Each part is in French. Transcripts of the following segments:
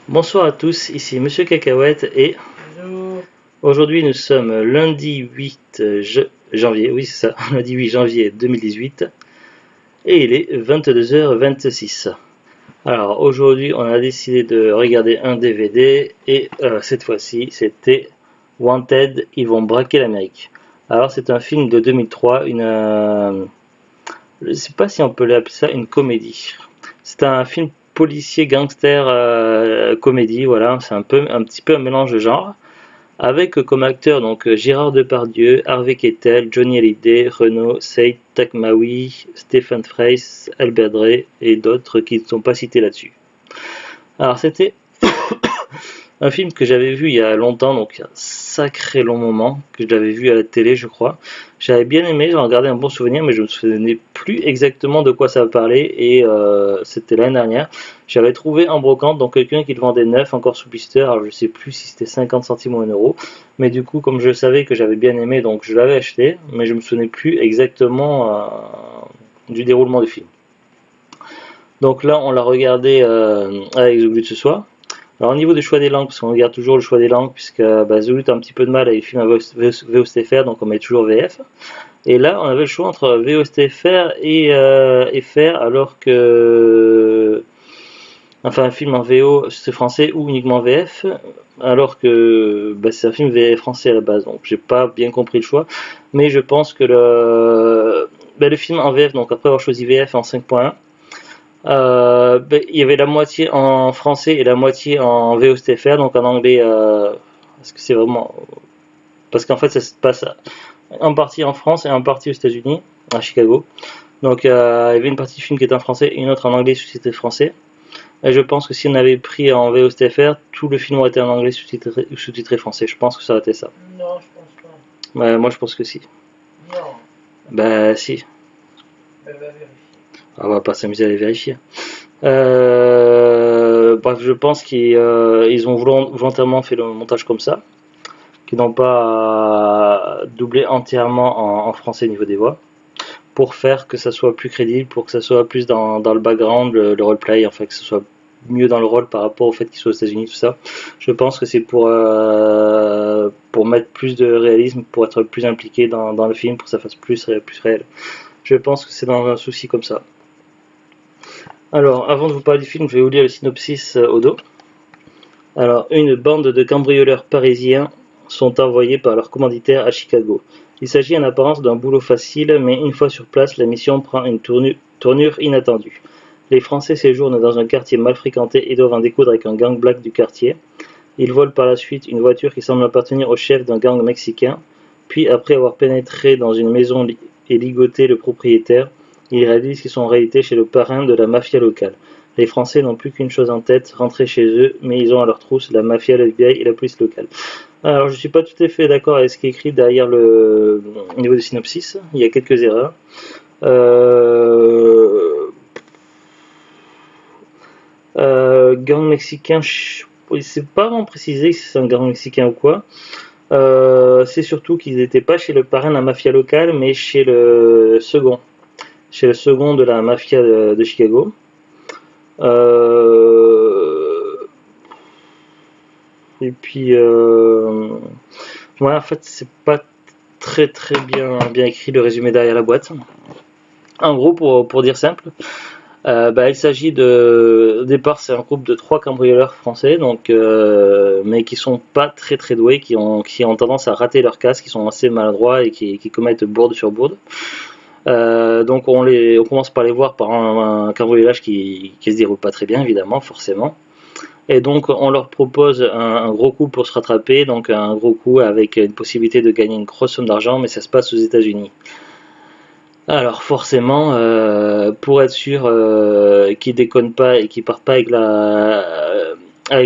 Bonsoir à tous, ici Monsieur Cacahuète et Bonjour. aujourd'hui nous sommes lundi 8 janvier, oui c'est ça, lundi 8 janvier 2018 et il est 22h26. Alors aujourd'hui on a décidé de regarder un DVD et cette fois-ci c'était Wanted, ils vont braquer l'Amérique. Alors c'est un film de 2003, je ne sais pas si on peut l'appeler ça une comédie. C'est un film policier gangster comédie, voilà, c'est un petit peu un mélange de genres, avec comme acteurs donc Gérard Depardieu, Harvey Keitel, Johnny Hallyday, Renaud, Saïd Takmaoui, Stephen Fry, Albert Drey et d'autres qui ne sont pas cités là-dessus. Alors c'était un film que j'avais vu il y a longtemps, donc il y a un sacré long moment, que je l'avais vu à la télé, je crois. J'avais bien aimé, j'en gardé un bon souvenir, mais je ne me souvenais plus exactement de quoi ça parlait, et c'était l'année dernière. J'avais trouvé en brocante, donc quelqu'un qui le vendait neuf, encore sous blister, alors je sais plus si c'était 50 centimes ou 1 euro, mais du coup, comme je savais que j'avais bien aimé, donc je l'avais acheté, mais je me souvenais plus exactement du déroulement du film. Donc là, on l'a regardé avec Zoublut ce soir. Alors au niveau du choix des langues, parce qu'on regarde toujours le choix des langues, puisque Zoulou a un petit peu de mal avec les films à VOSTFR, donc on met toujours VF. Et là, on avait le choix entre VOSTFR et FR, alors que... Enfin, un film en VO, c'est français ou uniquement VF, alors que c'est un film VF français à la base, donc j'ai pas bien compris le choix. Mais je pense que le film en VF, donc après avoir choisi VF en 5.1, il y avait la moitié en français et la moitié en VOSTFR, donc en anglais. Parce que c'est vraiment. Parce qu'en fait, ça se passe en partie en France et en partie aux États-Unis, à Chicago. Donc il y avait une partie du film qui était en français et une autre en anglais sous-titré français. Et je pense que si on avait pris en VOSTFR, tout le film aurait été en anglais sous-titré français. Je pense que ça aurait été ça. Non, je pense pas. Moi, je pense que si. Non. Bah, si. Ben, va vérifier. On va pas s'amuser à les vérifier. Bref, je pense qu'ils ont volontairement fait le montage comme ça, qu'ils n'ont pas doublé entièrement en français au niveau des voix, pour faire que ça soit plus crédible, pour que ça soit plus dans le background, le roleplay, enfin que ce soit mieux dans le rôle par rapport au fait qu'ils soient aux États-Unis, tout ça. Je pense que c'est pour mettre plus de réalisme, pour être plus impliqué dans le film, pour que ça fasse plus réel. Je pense que c'est dans un souci comme ça. Alors, avant de vous parler du film, je vais vous lire le synopsis au dos. Alors, une bande de cambrioleurs parisiens sont envoyés par leur commanditaire à Chicago. Il s'agit en apparence d'un boulot facile, mais une fois sur place, la mission prend une tournure inattendue. Les Français séjournent dans un quartier mal fréquenté et doivent en découdre avec un gang black du quartier. Ils volent par la suite une voiture qui semble appartenir au chef d'un gang mexicain. Puis, après avoir pénétré dans une maison et ligoté le propriétaire, ils réalisent qu'ils sont en réalité chez le parrain de la mafia locale. Les Français n'ont plus qu'une chose en tête, rentrer chez eux, mais ils ont à leur trousse la mafia, le FBI et la police locale. Alors, je ne suis pas tout à fait d'accord avec ce qui est écrit derrière au niveau du synopsis. Il y a quelques erreurs. Gang mexicain, c'est pas vraiment précisé si c'est un gang mexicain ou quoi. C'est surtout qu'ils n'étaient pas chez le parrain de la mafia locale, mais chez le second. Chez le second de la mafia de Chicago. Et puis, ouais, en fait, c'est pas très bien écrit le résumé derrière la boîte. En gros, pour dire simple, il s'agit au départ, c'est un groupe de 3 cambrioleurs français, donc, mais qui sont pas très doués, qui ont tendance à rater leur casse, qui sont assez maladroits et qui commettent bourde sur bourde. Donc on commence par les voir par un cambriolage qui se déroule pas très bien, évidemment, forcément. Et donc on leur propose un gros coup pour se rattraper, donc un gros coup avec une possibilité de gagner une grosse somme d'argent, mais ça se passe aux États-Unis. Alors forcément, pour être sûr qu'ils déconnent pas et qu'ils partent pas avec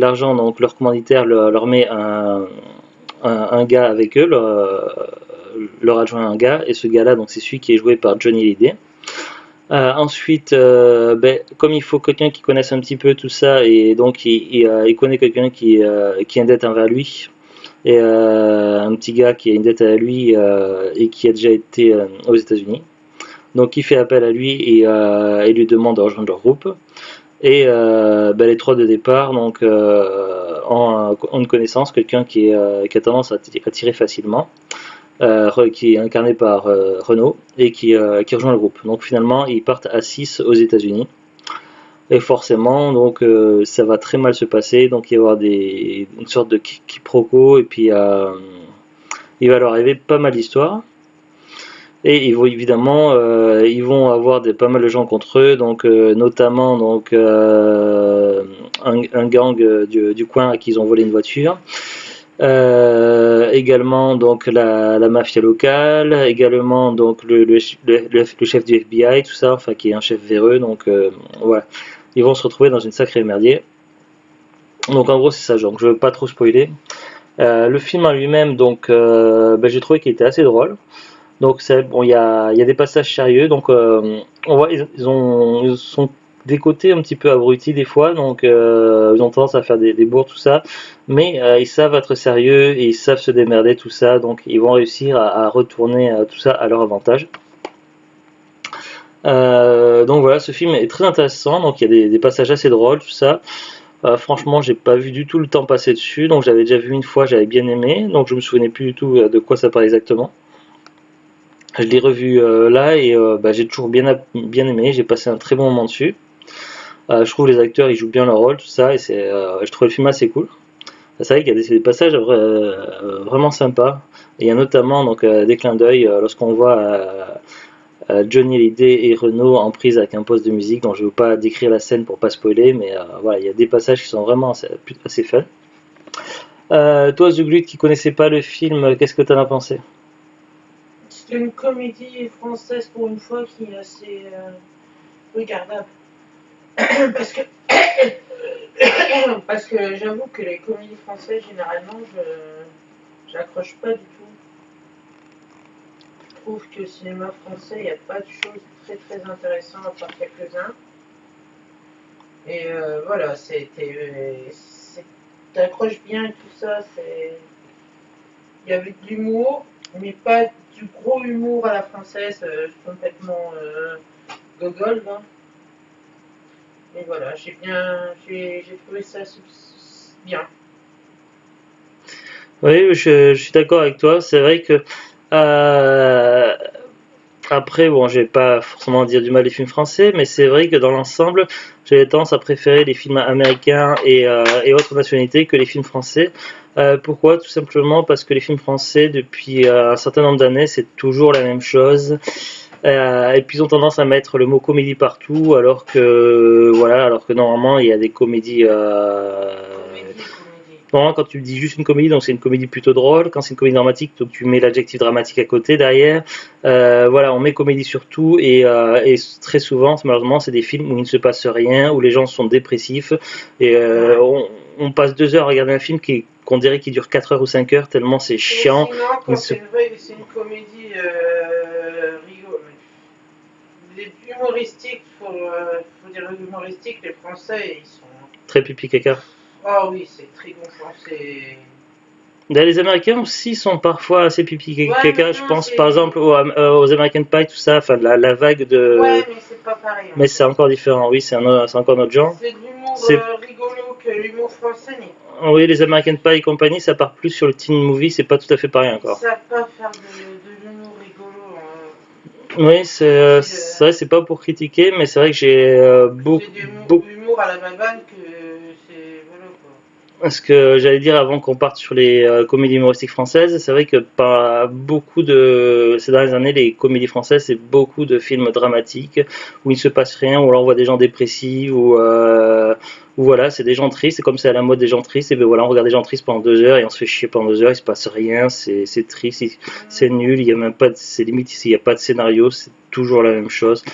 l'argent, donc leur commanditaire leur met un gars avec eux, leur adjoint un gars, et ce gars-là, donc c'est celui qui est joué par Johnny Hallyday. Ensuite, comme il faut quelqu'un qui connaisse un petit peu tout ça, et donc il connaît quelqu'un qui a une dette envers lui, et un petit gars qui a une dette à lui et qui a déjà été aux États-Unis. Donc il fait appel à lui et lui demande de rejoindre leur groupe. Et les trois de départ donc ont une connaissance, quelqu'un qui a tendance à tirer facilement, qui est incarné par Renault et qui rejoint le groupe. Donc finalement ils partent à 6 aux États-Unis. Et forcément, donc ça va très mal se passer. Donc il va y avoir une sorte de quiproquo et puis il va leur arriver pas mal d'histoires. Et ils vont évidemment, ils vont avoir pas mal de gens contre eux, donc notamment donc un gang du coin à qui ils ont volé une voiture. Également donc la mafia locale, également donc le chef du FBI, tout ça, enfin qui est un chef véreux, donc voilà, ils vont se retrouver dans une sacrée merdier. Donc en gros c'est ça, donc je veux pas trop spoiler. Le film en lui-même, donc j'ai trouvé qu'il était assez drôle. Donc bon, il y a des passages sérieux, donc on voit ils sont des côtés un petit peu abrutis des fois, donc ils ont tendance à faire des bourdes, tout ça, mais ils savent être sérieux et ils savent se démerder, tout ça, donc ils vont réussir à retourner tout ça à leur avantage. Donc voilà, ce film est très intéressant, donc il y a des passages assez drôles, tout ça. Franchement, j'ai pas vu du tout le temps passer dessus, donc j'avais déjà vu une fois, j'avais bien aimé, donc je me souvenais plus du tout de quoi ça parlait exactement. Je l'ai revu là et j'ai toujours bien aimé, j'ai passé un très bon moment dessus. Je trouve les acteurs ils jouent bien leur rôle, tout ça, et je trouve le film assez cool. C'est vrai qu'il y a des passages vraiment sympas. Et il y a notamment donc, des clins d'œil lorsqu'on voit Johnny Hallyday et Renault en prise avec un poste de musique, donc je ne veux pas décrire la scène pour pas spoiler, mais voilà, il y a des passages qui sont vraiment assez fun. Toi, Zuglut, qui connaissais pas le film, qu'est-ce que tu en as pensé? C'est une comédie française pour une fois qui est assez regardable. Parce que parce que j'avoue que les comédies françaises généralement j'accroche pas du tout. Je trouve que le cinéma français il n'y a pas de choses très très intéressantes à part quelques-uns. Et voilà, t'accroches bien et tout ça, il y avait de l'humour, mais pas du gros humour à la française, complètement gogol, hein. Mais voilà, j'ai trouvé ça bien. Oui, je suis d'accord avec toi. C'est vrai que euh, après, bon, je vais pas forcément dire du mal des films français, mais c'est vrai que dans l'ensemble, j'ai tendance à préférer les films américains et autres nationalités que les films français. Pourquoi? Tout simplement parce que les films français, depuis un certain nombre d'années, c'est toujours la même chose. Et puis ils ont tendance à mettre le mot comédie partout, alors que normalement il y a des comédies. Bon, quand tu dis juste une comédie, donc c'est une comédie plutôt drôle. Quand c'est une comédie dramatique, donc tu mets l'adjectif dramatique à côté derrière. Voilà, on met comédie sur tout et très souvent, malheureusement, c'est des films où il ne se passe rien, où les gens sont dépressifs et on passe 2 heures à regarder un film qu'on dirait qu'il dure 4 heures ou 5 heures tellement c'est chiant. Sinon, quand c'est une comédie humoristique, faut dire humoristique, les Français ils sont. Très pipi caca. Ah oui, c'est très gonflant, Les Américains aussi sont parfois assez pipi caca. Ouais, Je pense par exemple aux American Pie, tout ça, enfin la vague de. Ouais, mais c'est pas pareil. Mais c'est encore différent, oui, c'est encore notre genre. C'est de l'humour rigolo que l'humour français n'est. Oui, les American Pie et compagnie, ça part plus sur le teen movie, c'est pas tout à fait pareil encore. Ils savent pas faire de l'humour rigolo. Oui, c'est vrai, c'est pas pour critiquer, mais c'est vrai que j'ai beaucoup. C'est de l'humour à la babane que c'est. Voilà quoi. Ce que j'allais dire avant qu'on parte sur les comédies humoristiques françaises, c'est vrai que pas beaucoup de ces dernières années, les comédies françaises, c'est beaucoup de films dramatiques où il ne se passe rien, où on voit des gens dépressifs, ou voilà, c'est des gens tristes, c'est comme c'est à la mode des gens tristes, et ben voilà, on regarde des gens tristes pendant 2 heures et on se fait chier pendant 2 heures, il se passe rien, c'est triste, c'est nul, il y a même pas, c'est limite ici, il n'y a pas de scénario, c'est toujours la même chose.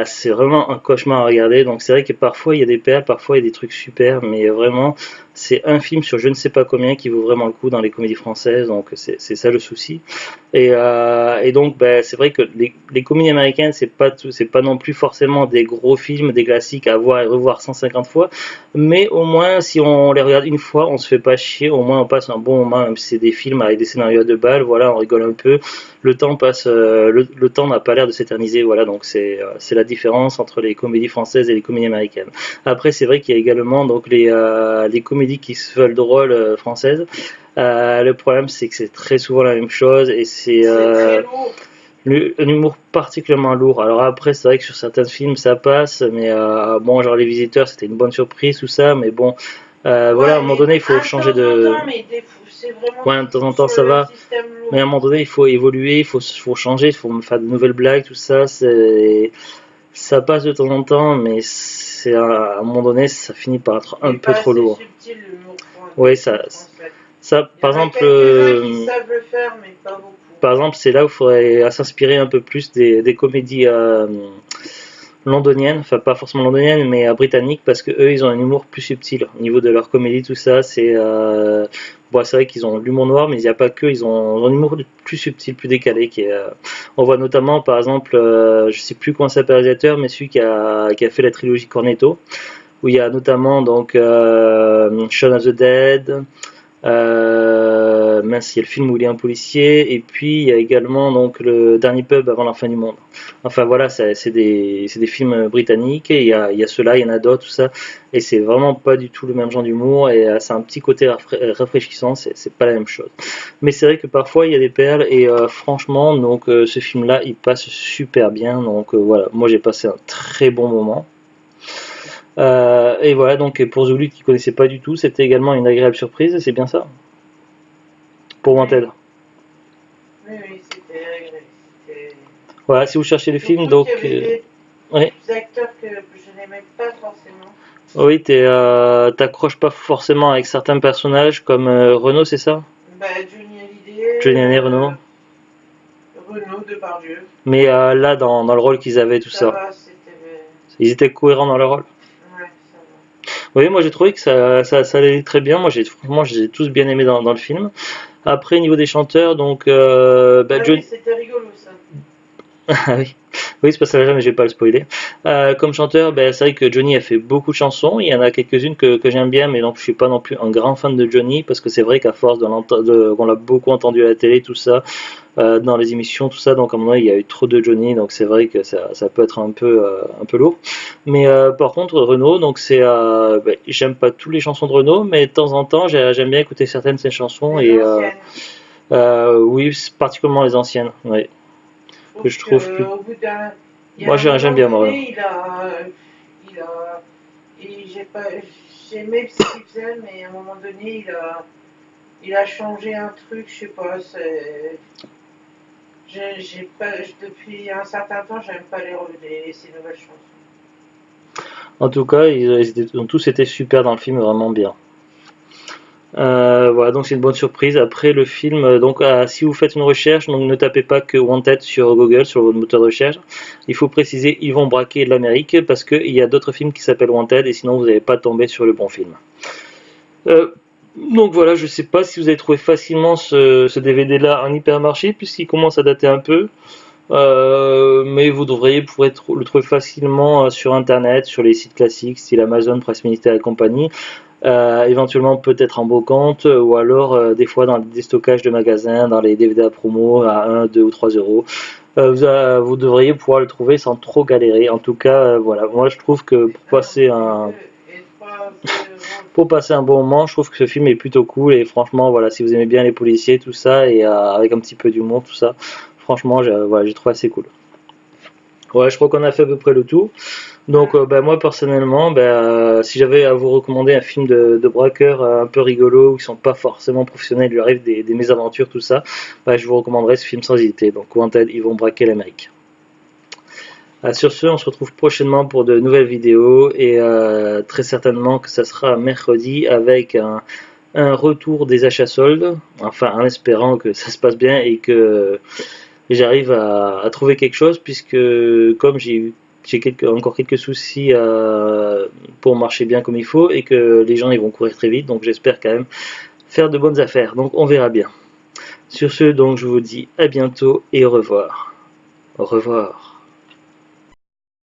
C'est vraiment un cauchemar à regarder, donc c'est vrai que parfois il y a des perles, parfois il y a des trucs super, mais vraiment c'est un film sur je ne sais pas combien qui vaut vraiment le coup dans les comédies françaises, donc c'est ça le souci. Et donc c'est vrai que les comédies américaines c'est pas non plus forcément des gros films, des classiques à voir et revoir 150 fois, mais au moins si on les regarde une fois, on se fait pas chier, au moins on passe un bon moment, même si c'est des films avec des scénarios à 2 balles, voilà, on rigole un peu, le temps passe, le temps n'a pas l'air de s'éterniser, voilà, donc c'est c'est la différence entre les comédies françaises et les comédies américaines. Après, c'est vrai qu'il y a également donc les comédies qui se veulent drôles françaises. Le problème, c'est que c'est très souvent la même chose et c'est très lourd. un humour particulièrement lourd. Alors après, c'est vrai que sur certains films, ça passe, mais bon, genre Les Visiteurs, c'était une bonne surprise, tout ça, mais bon, voilà, à un moment donné, il faut changer de... Ouais, de temps en temps, ça va. Mais à un moment donné, il faut évoluer, faut changer, il faut faire de nouvelles blagues, tout ça. Ça passe de temps en temps, mais c'est à un moment donné, ça finit par être un peu trop lourd. Oui, par exemple, qui savent le faire, mais pas beaucoup. Par exemple, c'est là où il faudrait s'inspirer un peu plus des comédies londoniennes, enfin pas forcément londoniennes, mais britanniques, parce que eux, ils ont un humour plus subtil au niveau de leur comédie, tout ça. C'est bon, c'est vrai qu'ils ont l'humour noir, mais il n'y a pas que, ils ont un humour plus subtil, plus décalé. On voit notamment, par exemple, je sais plus comment s'appelle le réalisateur, mais celui qui a fait la trilogie Cornetto, où il y a notamment donc Shaun of the Dead. Mince, il y a le film où il est un policier, et puis il y a également donc le dernier pub avant la fin du monde. Enfin voilà, c'est des films britanniques, et il y a ceux-là, il y en a d'autres, tout ça, et c'est vraiment pas du tout le même genre d'humour, et c'est un petit côté rafraîchissant, c'est pas la même chose. Mais c'est vrai que parfois il y a des perles, et franchement, donc ce film-là, il passe super bien, donc voilà, moi j'ai passé un très bon moment. Et voilà, donc pour Zulu qui connaissait pas du tout, c'était également une agréable surprise, c'est bien ça pour Wanted. Oui, c'était agréable. Voilà, si vous cherchez le film, donc des acteurs que je n'aimais pas forcément. Oui, t'accroches pas forcément avec certains personnages comme Renaud, c'est ça? Johnny Hallyday. Johnny Hallyday, Renaud. Renaud, Depardieu. Mais là, dans le rôle qu'ils avaient, tout ça. Va, ils étaient cohérents dans leur rôle. Oui, moi j'ai trouvé que ça allait très bien. Moi, franchement, je les ai tous bien aimés dans le film. Après, au niveau des chanteurs, donc. Johnny... C'était rigolo ça. Ah oui. Oui, c'est pas ça, mais je vais pas le spoiler. Comme chanteur, c'est vrai que Johnny a fait beaucoup de chansons. Il y en a quelques-unes que j'aime bien, mais donc je suis pas non plus un grand fan de Johnny, parce que c'est vrai qu'à force qu'on l'a beaucoup entendu à la télé, tout ça, dans les émissions, tout ça, donc à un moment il y a eu trop de Johnny, donc c'est vrai que ça peut être un peu lourd. Mais par contre, Renaud, donc j'aime pas toutes les chansons de Renaud, mais de temps en temps, j'aime bien écouter certaines de ses chansons. Oui, particulièrement les anciennes, oui. Que je trouve plus... Moi j'aime bien moi. J'aimais ce qu'il faisait, mais à un moment donné il a changé un truc, je sais pas, depuis un certain temps j'aime pas ces nouvelles chansons. En tout cas, ils ont tous été super dans le film, vraiment bien. Voilà, donc c'est une bonne surprise. Après le film, donc si vous faites une recherche, donc ne tapez pas que Wanted sur Google, sur votre moteur de recherche. Il faut préciser Ils vont braquer de l'Amérique, parce qu'il y a d'autres films qui s'appellent Wanted, et sinon vous n'allez pas tomber sur le bon film. Donc voilà, je sais pas si vous avez trouvé facilement ce DVD là en hypermarché, puisqu'il commence à dater un peu. Mais vous pourrez le trouver facilement sur internet, sur les sites classiques, style Amazon, Presse Ministère et compagnie. Éventuellement peut-être en brocante, ou alors des fois dans des déstockages de magasins, dans les DVD à promo à 1, 2 ou 3 euros. Vous devriez pouvoir le trouver sans trop galérer. En tout cas, voilà, moi je trouve que pour passer un bon moment, je trouve que ce film est plutôt cool, et franchement, voilà, si vous aimez bien les policiers, tout ça, et avec un petit peu d'humour, tout ça, franchement, j'ai trouvé assez cool. Ouais, je crois qu'on a fait à peu près le tour. Donc moi personnellement, si j'avais à vous recommander un film de braqueurs un peu rigolo, qui sont pas forcément professionnels, il lui arrive des mésaventures, tout ça, je vous recommanderais ce film sans hésiter. Donc Wanted, Ils vont braquer l'Amérique. Sur ce, on se retrouve prochainement pour de nouvelles vidéos, et très certainement que ça sera mercredi avec un retour des achats soldes, enfin en espérant que ça se passe bien et que j'arrive à trouver quelque chose, puisque comme j'ai encore quelques soucis pour marcher bien comme il faut, et que les gens ils vont courir très vite, donc j'espère quand même faire de bonnes affaires, donc on verra bien. Sur ce, donc je vous dis à bientôt et au revoir. Au revoir.